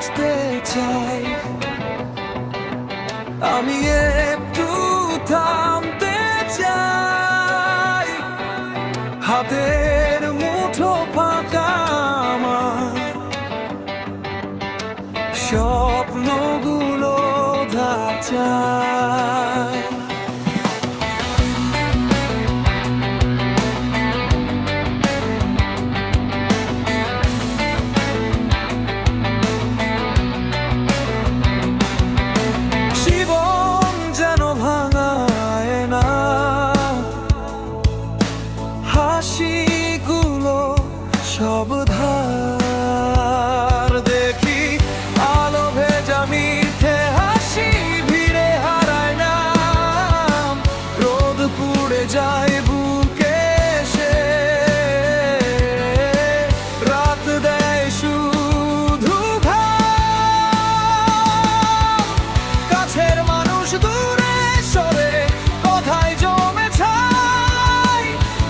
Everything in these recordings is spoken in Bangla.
খুঁজতে চাই। আমি একটু থামতে চাই, হাতের মুঠো ফাঁকা আমার, স্বপ্নগুলো ধার চাই। জীবন যেন ভাঙায় না, হাসিগুলো সব ধার। দেখি আলো ভেজা মিথ্যে হাসি ভিড়ে হারায় না, রোদ পুড়ে যায় বুকে এসে, রাত দেয় শুধু ঘাম। কাছের মানুষ দূরে সরে, কথায় জমে ছাই,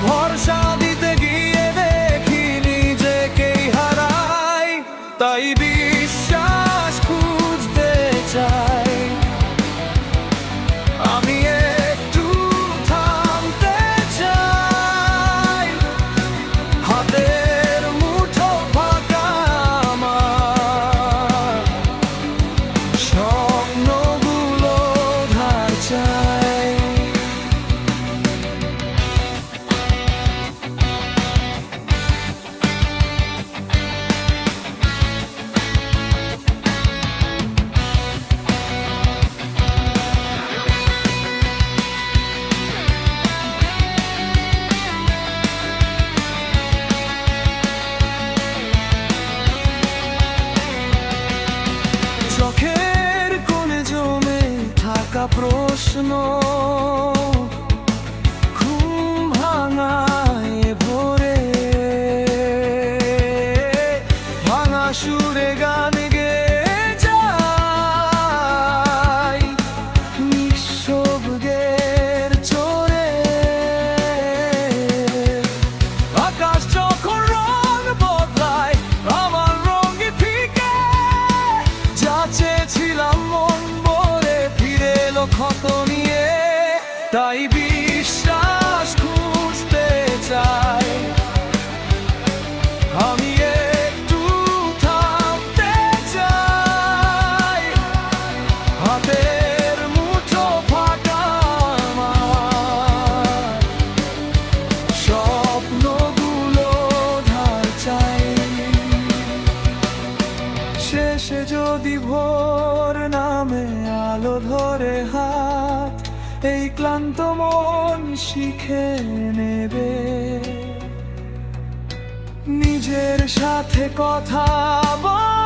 ভরসা দিতে গিয়ে দেখি নিজেকেই হারাই। তাই বিশ্বাস খুঁজতে চাই, আমি একটু থামতে চাই, হাতের মুঠো ফাঁকা আমার, স্বপ্নগুলো ধার চাই। চোখের কোণে জমে থাকা প্রশ্ন, ঘুম ভাঙায় ভোরে, ভাঙা সুরে গান গেয়ে যাই, নিঃশব্দের চোরে। আকাশ যখন রং বদলায়, আমার রঙে ফিকে, যা চেয়েছিলাম মন ভরে ফিরে এলো ক্ষত নিয়ে। তাই বিশ্বাস খুঁজতে চাই, আমি একটু থামতে চাই, হাতের মুঠো ফাঁকা আমার, স্বপ্নগুলো ধার চাই। শেষে যদি ভোর নামে আলো ধরে হাত, এই ক্লান্ত মন শিখে নেবে নিজের সাথে কথা বলা।